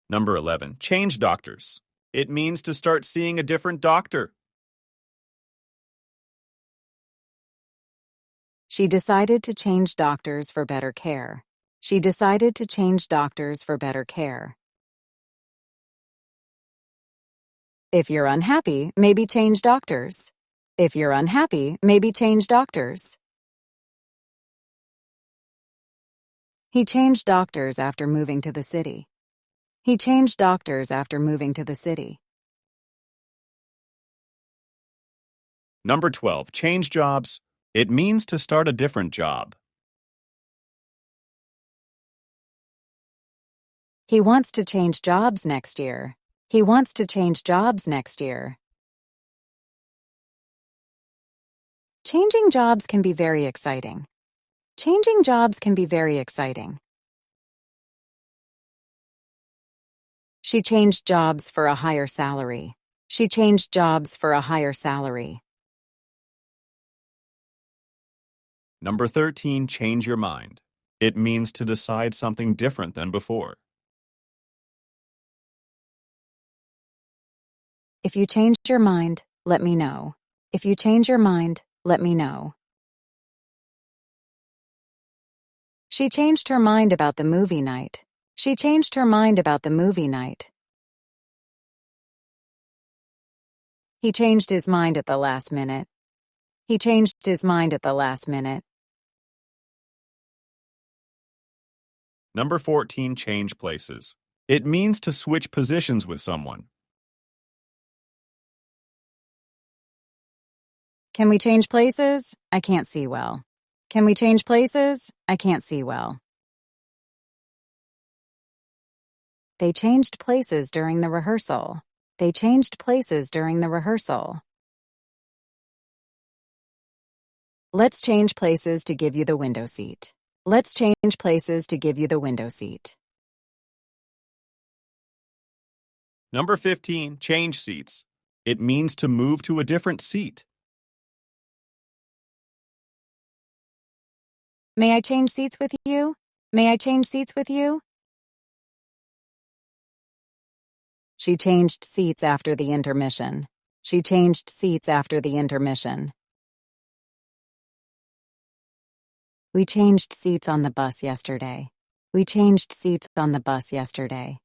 Number 11. Change doctors. It means to start seeing a different doctor. She decided to change doctors for better care. She decided to change doctors for better care. If you're unhappy, maybe change doctors. If you're unhappy, maybe change doctors. He changed doctors after moving to the city. He changed doctors after moving to the city. Number 12. Change jobs. It means to start a different job. He wants to change jobs next year. He wants to change jobs next year. Changing jobs can be very exciting. Changing jobs can be very exciting. She changed jobs for a higher salary. She changed jobs for a higher salary. Number 13. Change your mind. It means to decide something different than before. If you change your mind, let me know. If you change your mind, let me know. She changed her mind about the movie night. She changed her mind about the movie night. He changed his mind at the last minute. He changed his mind at the last minute. Number 14. Change places. It means to switch positions with someone. Can we change places? I can't see well. Can we change places? I can't see well. They changed places during the rehearsal. They changed places during the rehearsal. Let's change places to give you the window seat. Let's change places to give you the window seat. Number 15. Change seats. It means to move to a different seat. May I change seats with you? May I change seats with you? She changed seats after the intermission. She changed seats after the intermission. We changed seats on the bus yesterday. We changed seats on the bus yesterday.